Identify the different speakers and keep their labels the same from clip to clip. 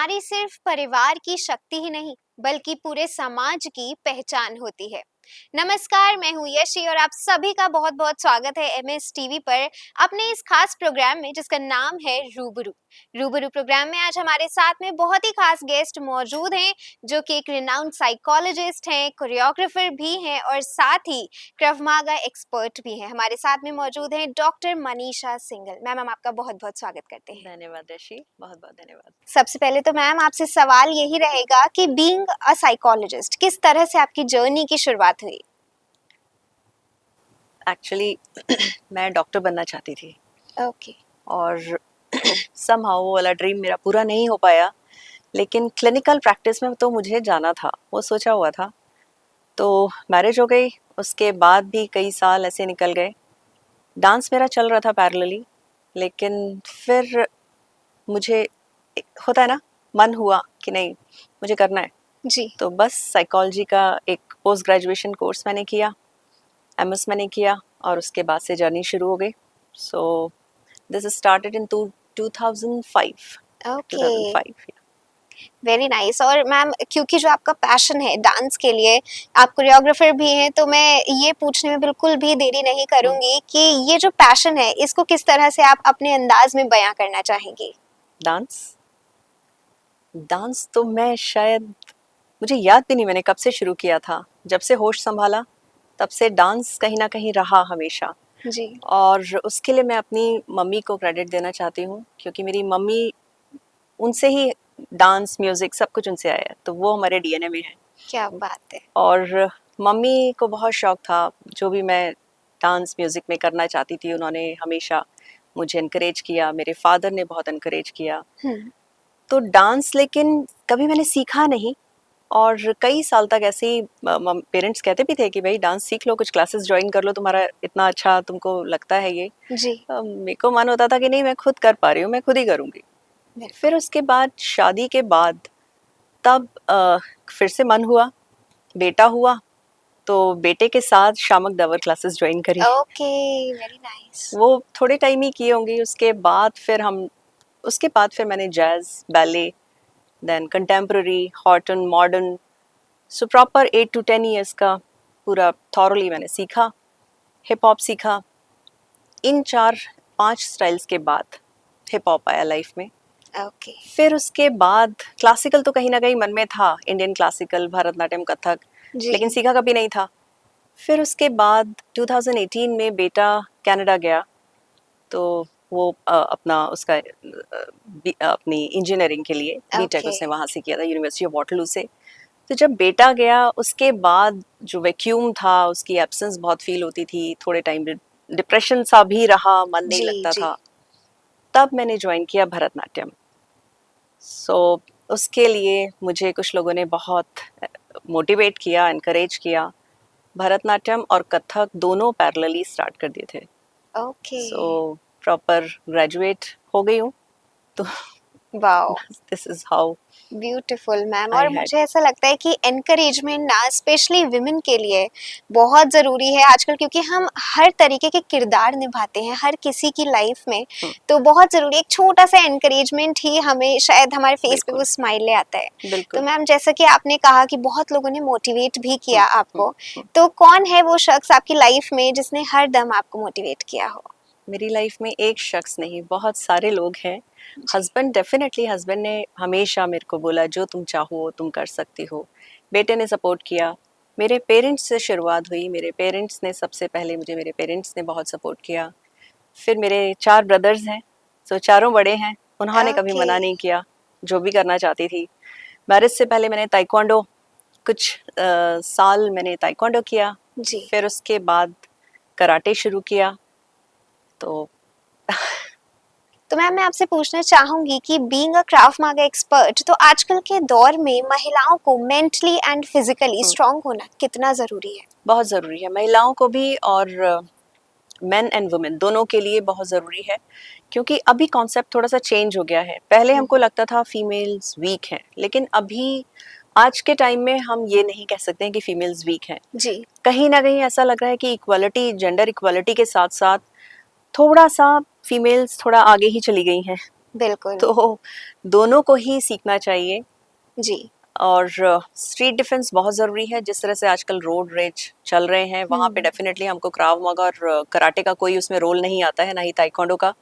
Speaker 1: नारी सिर्फ परिवार की शक्ति ही नहीं बल्कि पूरे समाज की पहचान होती है। नमस्कार, मैं हूँ यशी और आप सभी का बहुत बहुत स्वागत है एमएस टीवी पर अपने इस खास प्रोग्राम में जिसका नाम है रूबरू। रूबरू प्रोग्राम में आज हमारे साथ में बहुत ही खास गेस्ट मौजूद हैं जो कि एक रिनाउंड साइकोलॉजिस्ट हैं, कोरियोग्राफर भी हैं और साथ ही क्रव मागा एक्सपर्ट भी हैं। हमारे साथ में मौजूद हैं डॉक्टर मनीषा सिंगल। मैम, हम आपका बहुत बहुत स्वागत करते हैं।
Speaker 2: धन्यवाद ऋषि, बहुत बहुत धन्यवाद।
Speaker 1: सबसे पहले तो मैम आपसे सवाल यही रहेगा कि बीइंग अ साइकोलॉजिस्ट किस तरह से आपकी जर्नी की शुरुआत हुई?
Speaker 2: एक्चुअली मैं डॉक्टर बनना चाहती थी
Speaker 1: ओके।
Speaker 2: और समहाउ वो वाला ड्रीम मेरा पूरा नहीं हो पाया, लेकिन क्लिनिकल प्रैक्टिस में तो मुझे जाना था, वो सोचा हुआ था। तो मैरिज हो गई, उसके बाद भी कई साल ऐसे निकल गए। डांस मेरा चल रहा था पैरेलली, लेकिन फिर मुझे होता है ना, मन हुआ कि नहीं मुझे करना है।
Speaker 1: जी।
Speaker 2: तो बस साइकोलॉजी का एक पोस्ट ग्रेजुएशन कोर्स मैंने किया, एमएस मैंने किया और उसके बाद से जर्नी शुरू हो गई। So this started in 2005।
Speaker 1: Okay,
Speaker 2: 2005
Speaker 1: very nice. और मैम, क्योंकि जो आपका पैशन है डांस के लिए, आप कोरियोग्राफर भी हैं, तो मैं ये पूछने में बिल्कुल भी देरी नहीं करूंगी कि ये जो पैशन है इसको किस तरह से आप अपने अंदाज में बयां करना चाहेंगी?
Speaker 2: डांस डांस तो मैं शायद, मुझे याद भी नहीं मैंने कब से शुरू किया था। जब से होश संभाला तब से डांस कहीं ना कहीं रहा हमेशा।
Speaker 1: जी।
Speaker 2: और उसके लिए मैं अपनी मम्मी को क्रेडिट देना चाहती हूँ, क्योंकि मेरी मम्मी, उनसे ही डांस म्यूजिक सब कुछ उनसे आया है, तो वो हमारे डीएनए में है।
Speaker 1: क्या बात है।
Speaker 2: और मम्मी को बहुत शौक था, जो भी मैं डांस म्यूजिक में करना चाहती थी उन्होंने हमेशा मुझे इनकरेज किया। मेरे फादर ने बहुत इनकरेज किया।
Speaker 1: हम्म।
Speaker 2: तो डांस लेकिन कभी मैंने सीखा नहीं, और कई साल तक ऐसे ही पेरेंट्स कहते भी थे कि भाई डांस सीख लो, कुछ क्लासेस ज्वाइन कर लो, तुम्हारा इतना अच्छा तुमको लगता है ये।
Speaker 1: जी।
Speaker 2: मेरे को मन होता था कि नहीं, मैं खुद कर पा रही हूँ, मैं खुद ही करूँगी।
Speaker 1: बिल्कुल।
Speaker 2: फिर उसके बाद शादी के बाद तब फिर से मन हुआ, बेटा हुआ, तो बेटे के साथ शामक दावर क्लासेस ज्वाइन करी।
Speaker 1: Okay, very nice.
Speaker 2: वो थोड़े टाइम ही की होंगी। उसके बाद फिर मैंने jazz, ballet, then contemporary, hot and modern, so proper 8 to 10 years का पूरा थॉरली मैंने सीखा। हिप हॉप सीखा। इन 4-5 स्टाइल्स के बाद हिप हॉप आया लाइफ में।
Speaker 1: ओके।
Speaker 2: फिर उसके बाद क्लासिकल तो कहीं ना कहीं मन में था, इंडियन क्लासिकल, भरतनाट्यम, कथक,
Speaker 1: जी।
Speaker 2: लेकिन सीखा कभी नहीं था। फिर उसके बाद 2018 में बेटा कनाडा गया, तो वो अपना उसका अपनी इंजीनियरिंग के लिए बीटेक
Speaker 1: ओके।
Speaker 2: उसने वहाँ से किया था, यूनिवर्सिटी ऑफ वाटरलू से। तो जब बेटा गया उसके बाद जो वैक्यूम था, उसकी एब्सेंस बहुत फील होती थी, थोड़े टाइम डिप्रेशन सा भी रहा, मन नहीं
Speaker 1: जी।
Speaker 2: लगता
Speaker 1: जी।
Speaker 2: था। तब मैंने ज्वाइन किया भरतनाट्यम। सो उसके लिए मुझे कुछ लोगों ने बहुत मोटिवेट किया, इनकरेज किया। भरतनाट्यम और कथक दोनों पैरेलली स्टार्ट कर दिए थे।
Speaker 1: ओके।
Speaker 2: सो प्रॉपर ग्रेजुएट हो गई हूँ। तो
Speaker 1: wow,
Speaker 2: this is how
Speaker 1: beautiful ma'am.
Speaker 2: I
Speaker 1: और
Speaker 2: हैड।
Speaker 1: मुझे ऐसा लगता है कि एनकरेजमेंट ना स्पेशली विमेन के लिए बहुत ज़रूरी है आजकल, क्योंकि हम हर तरीके के किरदार निभाते हैं हर किसी की लाइफ में। तो बहुत ज़रूरी एक छोटा सा एनकरेजमेंट ही हमें शायद हमारे फेस पे वो
Speaker 2: बिल्कुल
Speaker 1: स्माइल ले आता है। तो
Speaker 2: बिल्कुल।
Speaker 1: मैम, जैसा कि आपने कहा कि बहुत लोगों ने मोटिवेट भी किया
Speaker 2: हम्म,
Speaker 1: आपको, तो कौन है वो शख्स आपकी लाइफ में जिसने हर दम आपको मोटिवेट किया हो?
Speaker 2: मेरी लाइफ में एक शख्स नहीं, बहुत सारे लोग हैं।
Speaker 1: जी।
Speaker 2: हस्बैंड, डेफिनेटली हस्बैंड ने हमेशा मेरे को बोला जो तुम चाहो तुम कर सकती हो। बेटे ने सपोर्ट किया। मेरे पेरेंट्स से शुरुआत हुई। मेरे पेरेंट्स ने सबसे पहले मुझे, मेरे पेरेंट्स ने बहुत सपोर्ट किया। फिर मेरे 4 ब्रदर्स हैं, सो चारों बड़े हैं, उन्होंने कभी
Speaker 1: ओके।
Speaker 2: मना नहीं किया जो भी करना चाहती थी। मैरिज से पहले मैंने ताइक्वांडो कुछ साल मैंने ताइक्वांडो किया।
Speaker 1: जी।
Speaker 2: फिर उसके बाद कराटे शुरू किया। तो
Speaker 1: तो मैम, मैं आपसे पूछना चाहूंगी कि बीइंग अ क्राफ्ट मागा एक्सपर्ट, तो आजकल के दौर में महिलाओं को मेंटली एंड फिजिकली स्ट्रांग होना कितना जरूरी है?
Speaker 2: बहुत ज़रूरी है महिलाओं को भी, और मेन एंड वुमेन दोनों के लिए बहुत ज़रूरी है, क्योंकि अभी कॉन्सेप्ट थोड़ा सा चेंज हो गया है। पहले हमको लगता था फीमेल्स वीक हैं, लेकिन अभी आज के टाइम में हम ये नहीं कह सकते हैं कि फीमेल्स वीक हैं।
Speaker 1: जी।
Speaker 2: कहीं ना कहीं ऐसा लग रहा है कि इक्वालिटी, जेंडर इक्वालिटी के साथ साथ थोड़ा सा फीमेल्स थोड़ा आगे ही चली गई हैं।
Speaker 1: बिल्कुल।
Speaker 2: तो दोनों को ही सीखना चाहिए।
Speaker 1: जी।
Speaker 2: और स्ट्रीट डिफेंस बहुत ज़रूरी है। जिस तरह से आजकल रोड रेज चल रहे हैं, वहाँ पे डेफिनेटली हमको क्राव मागा और कराटे का कोई उसमें रोल नहीं आता है, ना ही ताइक्वांडो का।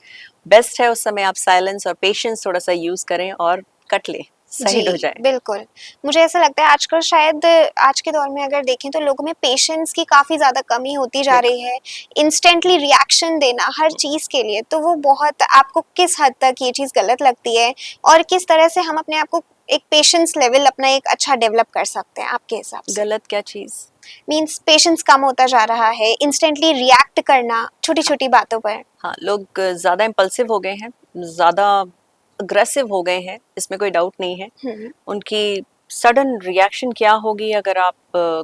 Speaker 2: बेस्ट है उस समय आप साइलेंस और पेशेंस थोड़ा-सा यूज़ करें और कट लें, साइड हो
Speaker 1: जी,
Speaker 2: जाएँ।
Speaker 1: बिल्कुल। मुझे ऐसा लगता है आजकल शायद आज के दौर में अगर देखें तो लोगों में पेशेंस की काफ़ी ज़्यादा कमी होती जा
Speaker 2: बिल्कुल।
Speaker 1: रही है। इंस्टेंटली रिएक्शन देना हर चीज़ के लिए, तो वो बहुत आपको किस हद तक ये चीज़ गलत लगती है? और किस तरह से हम अपने आप को एक पेशेंस लेवल अपना एक अच्छा डेवलप कर सकते हैं आपके हिसाब से?
Speaker 2: गलत क्या चीज़?
Speaker 1: मीन्स पेशेंस कम होता जा रहा है, इंस्टेंटली रिएक्ट करना छोटी-छोटी बातों पर।
Speaker 2: हाँ, लोग ज़्यादा इम्पल्सिव हो गए हैं, ज़्यादा अग्रेसिव हो गए हैं, इसमें कोई डाउट नहीं है।
Speaker 1: हुँ,
Speaker 2: उनकी सडन रिएक्शन क्या होगी अगर आप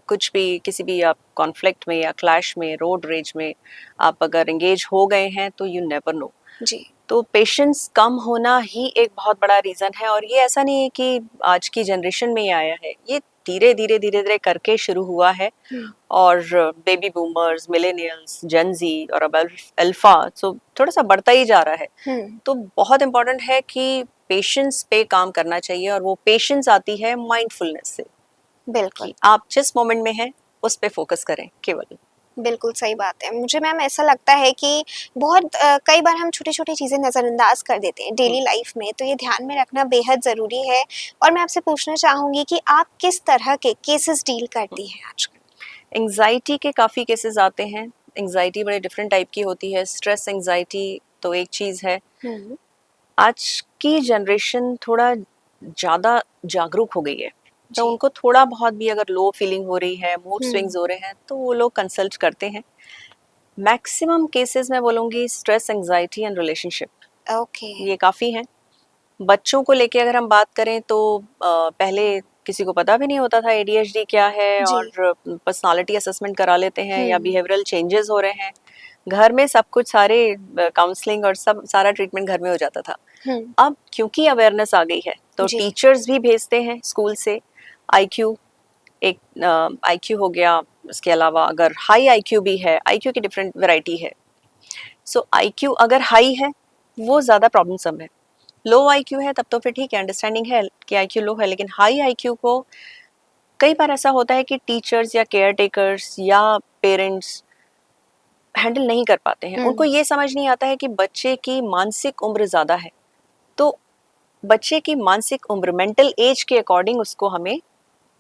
Speaker 2: कुछ भी किसी भी आप कॉन्फ्लिक्ट में या क्लैश में, रोड रेज में आप अगर एंगेज हो गए हैं तो यू नेवर नो।
Speaker 1: जी।
Speaker 2: तो पेशेंस कम होना ही एक बहुत बड़ा रीज़न है और ये ऐसा नहीं है कि आज की जनरेशन में ये आया है। ये धीरे-धीरे करके शुरू हुआ है
Speaker 1: हुँ,
Speaker 2: और बेबी बूमर्स, मिलेनियल्स, जेन ज़ी और अब अल्फा सो थोड़ा-सा बढ़ता ही जा रहा है।
Speaker 1: हुँ,
Speaker 2: तो बहुत इम्पोर्टेंट है कि पेशेंस पे काम करना चाहिए और वो पेशेंस आती है माइंडफुलनेस से
Speaker 1: बिल्कुल।
Speaker 2: कि आप जिस मोमेंट में हैं, उस पे फ़ोकस करें केवल।
Speaker 1: बिल्कुल सही बात है। मुझे मैम ऐसा लगता है कि बहुत कई बार हम छोटी-छोटी चीज़ें नज़रअंदाज कर देते हैं
Speaker 2: हुँ।
Speaker 1: डेली लाइफ में, तो ये ध्यान में रखना बेहद ज़रूरी है। और मैं आपसे पूछना चाहूँगी कि आप किस तरह के केसेस डील करती हैं आजकल?
Speaker 2: एंग्ज़ायटी के काफ़ी केसेस आते हैं। एंग्ज़ायटी बड़े डिफरेंट टाइप की होती है। स्ट्रेस एंग्ज़ायटी तो एक चीज़ है।
Speaker 1: हुँ,
Speaker 2: आज की जनरेशन थोड़ा ज़्यादा जागरूक हो गई है। तो
Speaker 1: जी।
Speaker 2: उनको थोड़ा बहुत भी अगर लो फीलिंग हो रही है, मूड
Speaker 1: हुँ,
Speaker 2: स्विंग्स हो रहे हैं, तो वो लोग कंसल्ट करते हैं। मैक्सिमम केसेस मैं बोलूँगी stress, anxiety and relationship
Speaker 1: okay.
Speaker 2: ये काफ़ी हैं। बच्चों को लेके अगर हम बात करें तो पहले किसी को पता भी नहीं होता था एडीएचडी क्या है
Speaker 1: जी।
Speaker 2: और पर्सनालिटी असेसमेंट करा लेते हैं या
Speaker 1: हुँ,
Speaker 2: बिहेवियरल चेंजेस हो रहे हैं। घर में सब कुछ सारे काउंसलिंग और सब सारा ट्रीटमेंट घर में हो जाता था।
Speaker 1: हुँ,
Speaker 2: अब क्योंकि अवेयरनेस आ गई है तो
Speaker 1: जी।
Speaker 2: टीचर्स भी भेजते हैं स्कूल से आईक्यू एक आईक्यू हो गया। उसके अलावा अगर हाई आईक्यू भी है, आईक्यू की डिफरेंट वैरायटी है। सो आईक्यू अगर हाई है वो ज़्यादा प्रॉब्लमसम है। लो आईक्यू है तब तो फिर ठीक है, अंडरस्टैंडिंग है कि आईक्यू लो है, लेकिन हाई आईक्यू को कई बार ऐसा होता है कि टीचर्स या केयर टेकर्स या पेरेंट्स हैंडल नहीं कर पाते हैं। उनको
Speaker 1: हुँ,
Speaker 2: ये समझ नहीं आता है कि बच्चे की मानसिक उम्र ज़्यादा है। तो बच्चे की मानसिक उम्र मेंटल एज के अकॉर्डिंग उसको हमें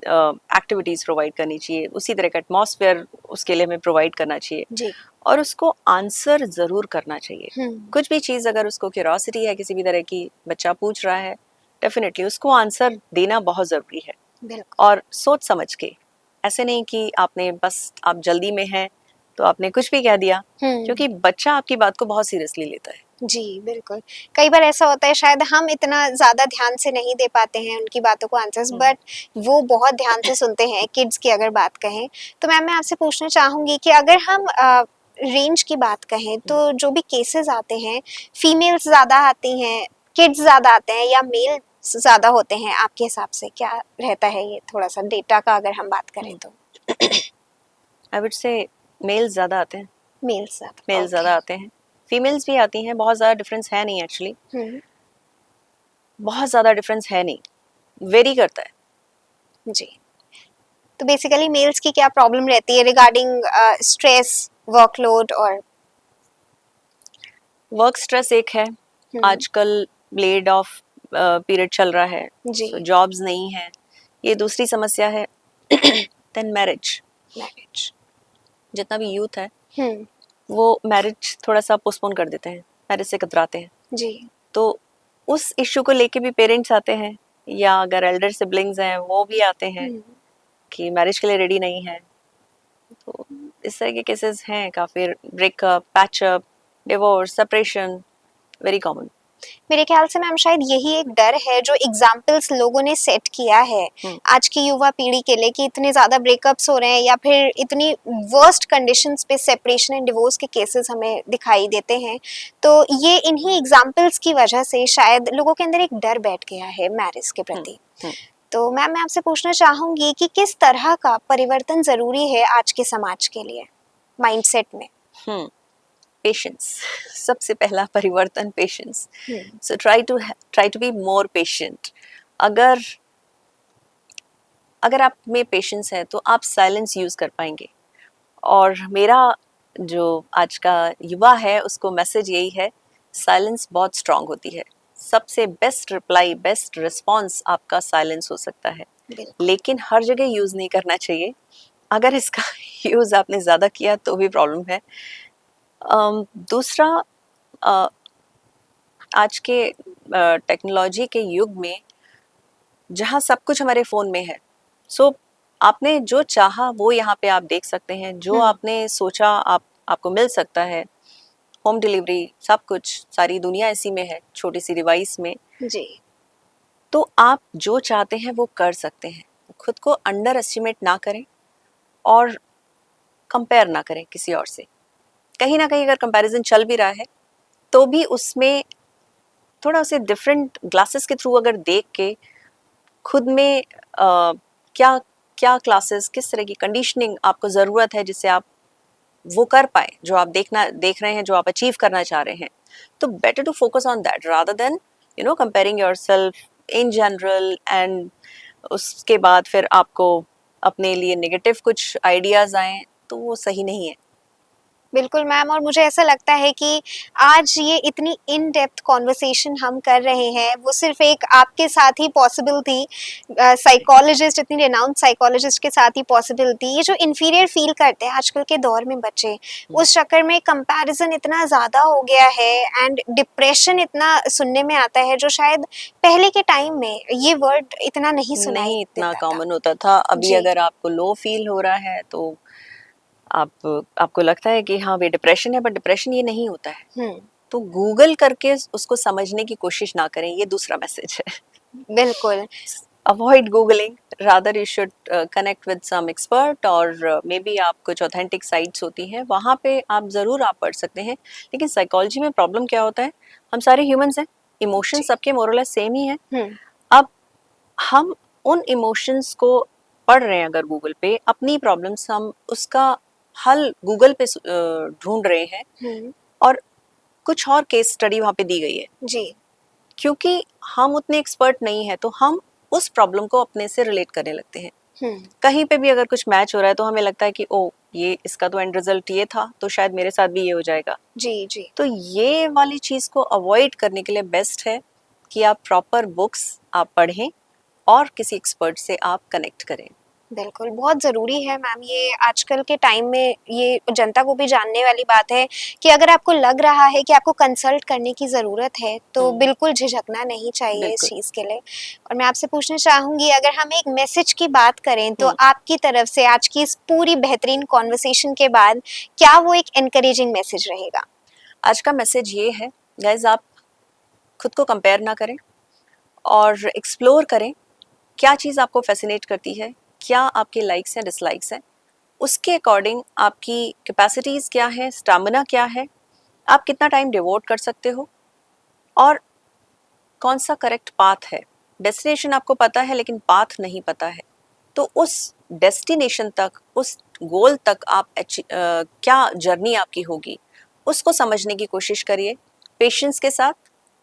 Speaker 2: एक्टिविटीज़ प्रोवाइड करनी चाहिए, उसी तरह का एटमॉस्फेयर उसके लिए हमें प्रोवाइड करना चाहिए
Speaker 1: जी।
Speaker 2: और उसको आंसर ज़रूर करना चाहिए।
Speaker 1: हुँ,
Speaker 2: कुछ भी चीज़ अगर उसको क्यूरोसिटी है किसी भी तरह की, बच्चा पूछ रहा है, डेफ़िनिटली उसको आंसर देना बहुत ज़रूरी है
Speaker 1: बिल्कुल।
Speaker 2: और सोच समझ के। ऐसे नहीं कि आपने बस आप जल्दी में हैं, तो आपने कुछ भी कह दिया,
Speaker 1: हुँ।
Speaker 2: क्योंकि बच्चा आपकी बात को बहुत सीरियसली लेता है।
Speaker 1: जी, बिल्कुल। कई बार ऐसा होता है शायद हम इतना ज़्यादा ध्यान से नहीं दे पाते हैं उनकी बातों को आंसर्स,
Speaker 2: हुँ,
Speaker 1: बट वो बहुत ध्यान से सुनते हैं किड्स की अगर बात कहें। तो मैम मैं आपसे पूछना चाहूँगी कि अगर हम रेंज की बात कहें
Speaker 2: हुँ।
Speaker 1: तो जो भी केसेस आते हैं, फीमेल्स ज़्यादा आती हैं, किड्स ज़्यादा आते हैं या मेल्स ज़्यादा होते हैं आपके हिसाब से? क्या रहता है ये थोड़ा-सा डेटा का अगर हम बात करें
Speaker 2: हुँ।
Speaker 1: तो?
Speaker 2: आई वुड से मेल्स ज़्यादा आते हैं,
Speaker 1: मेल्स ज़्यादा,
Speaker 2: मेल्स
Speaker 1: ओके।
Speaker 2: ज़्यादा आते हैं। फीमेल्स भी आती हैं, बहुत ज़्यादा डिफरेंस है नहीं एक्चुअली,
Speaker 1: हुँ,
Speaker 2: बहुत ज़्यादा डिफरेंस है नहीं, वेरी करता है।
Speaker 1: जी। तो बेसिकली मेल्स की क्या प्रॉब्लम रहती है रिगार्डिंग स्ट्रेस, वर्कलोड और
Speaker 2: वर्क स्ट्रेस एक है,
Speaker 1: हुँ,
Speaker 2: आजकल लेड ऑफ पीरियड चल रहा है,
Speaker 1: जी,
Speaker 2: सो जॉब्स नहीं हैं, ये दूसरी समस्या है। Then marriage,
Speaker 1: marriage.
Speaker 2: जितना भी यूथ है,
Speaker 1: हुँ,
Speaker 2: वो मैरिज थोड़ा-सा पोस्टपोन कर देते हैं, मैरिज से कतराते हैं।
Speaker 1: जी,
Speaker 2: तो उस इश्यू को लेके भी पेरेंट्स आते हैं या अगर एल्डर सिबलिंग्स हैं, वो भी आते हैं
Speaker 1: हुँ।
Speaker 2: कि मैरिज के लिए रेडी नहीं है। तो इस तरह के केसेस हैं काफ़ी, breakup, patchup, divorce, separation, very common.
Speaker 1: मेरे ख्याल से मैम शायद यही एक डर है जो एग्ज़ाम्पल्स लोगों ने सेट किया है,
Speaker 2: हुँ,
Speaker 1: आज की युवा पीढ़ी के लिए कि इतने ज़्यादा ब्रेकअप्स हो रहे हैं या फिर इतनी वर्स्ट कंडीशंस पे सेपरेशन एंड डिवोर्स के केसेस हमें दिखाई देते हैं। तो ये इन्हीं एग्ज़ाम्पल्स की वजह से शायद लोगों के अंदर एक डर बैठ गया है मैरिज के
Speaker 2: हुँ,
Speaker 1: प्रति।
Speaker 2: हुँ,
Speaker 1: तो मैम मैं आपसे पूछना चाहूँगी कि किस तरह का परिवर्तन ज़रूरी है आज के समाज के लिए, माइंडसेट में?
Speaker 2: हुँ। पेशेंस, सबसे पहला परिवर्तन patience.
Speaker 1: Hmm,
Speaker 2: so try to be more patient. अगर अगर आप में पेशेंस है तो आप साइलेंस यूज कर पाएंगे. और मेरा जो आज का युवा है उसको मैसेज यही है, साइलेंस बहुत स्ट्रांग होती है. सबसे बेस्ट रिप्लाई, बेस्ट रिस्पॉन्स आपका साइलेंस हो सकता है,
Speaker 1: बिल्कुल.
Speaker 2: लेकिन हर जगह यूज नहीं करना चाहिए. अगर इसका यूज आपने ज्यादा किया तो भी प्रॉब्लम है. दूसरा, अ, आज के टेक्नोलॉजी के युग में जहाँ सब कुछ हमारे फ़ोन में है, सो आपने जो चाहा वो यहाँ पे आप देख सकते हैं, जो आपने सोचा आपको मिल सकता है. होम डिलीवरी, सब कुछ, सारी दुनिया इसी में है, छोटी सी डिवाइस में.
Speaker 1: जी.
Speaker 2: तो आप जो चाहते हैं वो कर सकते हैं. खुद को अंडर एस्टिमेट ना करें और कंपेयर ना करें किसी और से. कहीं ना कहीं अगर कंपैरिजन चल भी रहा है तो भी उसमें थोड़ा उसे डिफरेंट ग्लासेस के थ्रू अगर देख के खुद में क्या क्या क्लासेस, किस तरह की कंडीशनिंग आपको ज़रूरत है जिससे आप वो कर पाए जो आप देख रहे हैं, जो आप अचीव करना चाह रहे हैं. तो better to focus on that rather than comparing yourself in general. And उसके बाद फिर आपको अपने लिए नेगेटिव कुछ आइडियाज़ आएँ तो वो सही नहीं है.
Speaker 1: बिल्कुल मैम, और मुझे ऐसा लगता है कि आज ये इतनी इन डेप्थ कॉन्वर्सेशन हम कर रहे हैं वो सिर्फ एक आपके साथ ही पॉसिबल थी, साइकोलॉजिस्ट, इतनी रेनाउंड साइकोलॉजिस्ट के साथ ही पॉसिबल थी. ये जो इन्फीरियर फील करते हैं आजकल के दौर में बच्चे, उस चक्कर में कंपैरिजन इतना ज़्यादा हो गया है एंड डिप्रेशन इतना सुनने में आता है जो शायद पहले के टाइम में ये वर्ड इतना नहीं सुनाई
Speaker 2: नहीं इतना
Speaker 1: देता था.
Speaker 2: कॉमन होता था. अभी
Speaker 1: जी.
Speaker 2: अगर आपको लो फील हो रहा है तो आपको लगता है कि हाँ, ये डिप्रेशन है, बट डिप्रेशन ये नहीं होता है.
Speaker 1: हम्म.
Speaker 2: तो गूगल करके उसको समझने की कोशिश ना करें, ये दूसरा मैसेज है.
Speaker 1: बिल्कुल.
Speaker 2: Avoid googling, rather you should connect with some expert. और मे बी आप कुछ ऑथेंटिक साइट्स होती हैं वहाँ पे आप ज़रूर आप पढ़ सकते हैं. लेकिन साइकोलॉजी में प्रॉब्लम क्या होता है, हम सारे ह्यूमंस हैं, इमोशन
Speaker 1: जी.
Speaker 2: सबके मोर और लेस सेम ही है.
Speaker 1: हम्म.
Speaker 2: अब हम उन इमोशंस को पढ़ रहे हैं अगर गूगल पे, अपनी प्रॉब्लम्स हम उसका हल गूगल पे ढूंढ रहे हैं,
Speaker 1: हम्म.
Speaker 2: और कुछ और केस स्टडी वहाँ पे दी गई है.
Speaker 1: जी.
Speaker 2: क्योंकि हम उतने एक्सपर्ट नहीं है तो हम उस प्रॉब्लम को अपने से रिलेट करने लगते हैं.
Speaker 1: हम्म.
Speaker 2: कहीं पे भी अगर कुछ मैच हो रहा है तो हमें लगता है कि ओ, ये इसका तो एंड रिजल्ट ये था तो शायद मेरे साथ भी ये हो जाएगा.
Speaker 1: जी. जी.
Speaker 2: तो ये वाली चीज़ को अवॉइड करने के लिए बेस्ट है कि आप प्रॉपर बुक्स आप पढ़ें और किसी एक्सपर्ट से आप कनेक्ट करें.
Speaker 1: बिल्कुल, बहुत ज़रूरी है मैम. ये आजकल के टाइम में ये जनता को भी जानने वाली बात है कि अगर आपको लग रहा है कि आपको कंसल्ट करने की ज़रूरत है तो बिल्कुल झिझकना नहीं चाहिए इस चीज़ के लिए. और मैं आपसे पूछना चाहूँगी, अगर हम एक मैसेज की बात करें तो आपकी तरफ से आज की इस पूरी बेहतरीन कॉन्वर्सेशन के बाद क्या वो एक एनकरेजिंग मैसेज रहेगा?
Speaker 2: आज का मैसेज ये है, गाइज, आप खुद को कंपेयर ना करें और एक्सप्लोर करें क्या चीज़ आपको फैसिनेट करती है, क्या आपके लाइक्स हैं, डिसलाइक्स हैं, उसके अकॉर्डिंग आपकी कैपेसिटीज़ क्या है, स्टैमिना क्या है, आप कितना टाइम डिवोट कर सकते हो, और कौन सा करेक्ट पाथ है. डेस्टिनेशन आपको पता है लेकिन पाथ नहीं पता है, तो उस डेस्टिनेशन तक, उस गोल तक आप क्या जर्नी आपकी होगी उसको समझने की कोशिश करिए, पेशेंस के साथ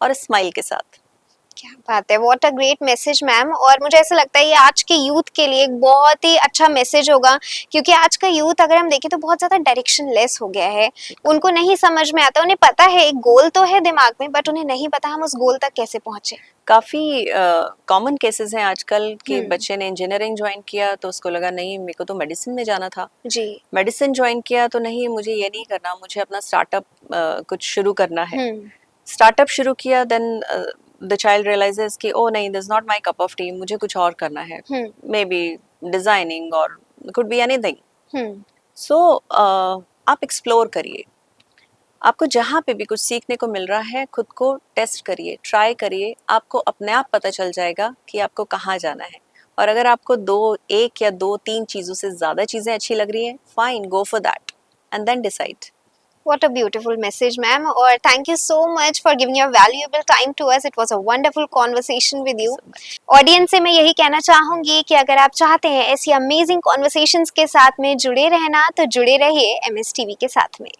Speaker 2: और स्माइल के साथ.
Speaker 1: क्या बात है, what a great message ma'am. और मुझे ऐसा लगता है ये आज के यूथ के लिए एक बहुत ही अच्छा मैसेज होगा, क्योंकि आज का यूथ अगर हम देखें तो बहुत ज़्यादा डायरेक्शन लेस हो गया है. उनको नहीं समझ में आता, उन्हें पता है एक गोल तो है दिमाग में, बट उन्हें नहीं पता हम उस गोल तक कैसे पहुंचे.
Speaker 2: काफ़ी कॉमन केसेस हैं आजकल के. बच्चे ने इंजीनियरिंग ज्वाइन किया तो उसको लगा नहीं, मेरे को तो मेडिसिन में जाना था.
Speaker 1: जी.
Speaker 2: मेडिसिन ज्वाइन किया तो नहीं, मुझे ये नहीं करना, मुझे अपना स्टार्टअप कुछ शुरू करना है. स्टार्टअप शुरू किया, देन द चाइल्ड रियलाइजेस कि ओ नहीं, this not my cup of T, मुझे कुछ और करना है, मे बी डिजाइनिंग और कुड बी एनीथिंग. सो आप एक्सप्लोर करिए, आपको जहाँ पे भी कुछ सीखने को मिल रहा है खुद को टेस्ट करिए, ट्राई करिए, आपको अपने आप पता चल जाएगा कि आपको कहाँ जाना है. और अगर आपको एक या दो तीन चीज़ों से ज़्यादा चीज़ें अच्छी लग रही हैं, fine, go for that and then decide.
Speaker 1: What a beautiful message, ma'am. और thank you so much for giving your valuable time to us. It was a wonderful conversation with you. Audience से मैं यही कहना चाहूँगी कि अगर आप चाहते हैं ऐसी अमेजिंग कॉन्वर्सेशंस के साथ में जुड़े रहना तो जुड़े रहिए MS TV के साथ में.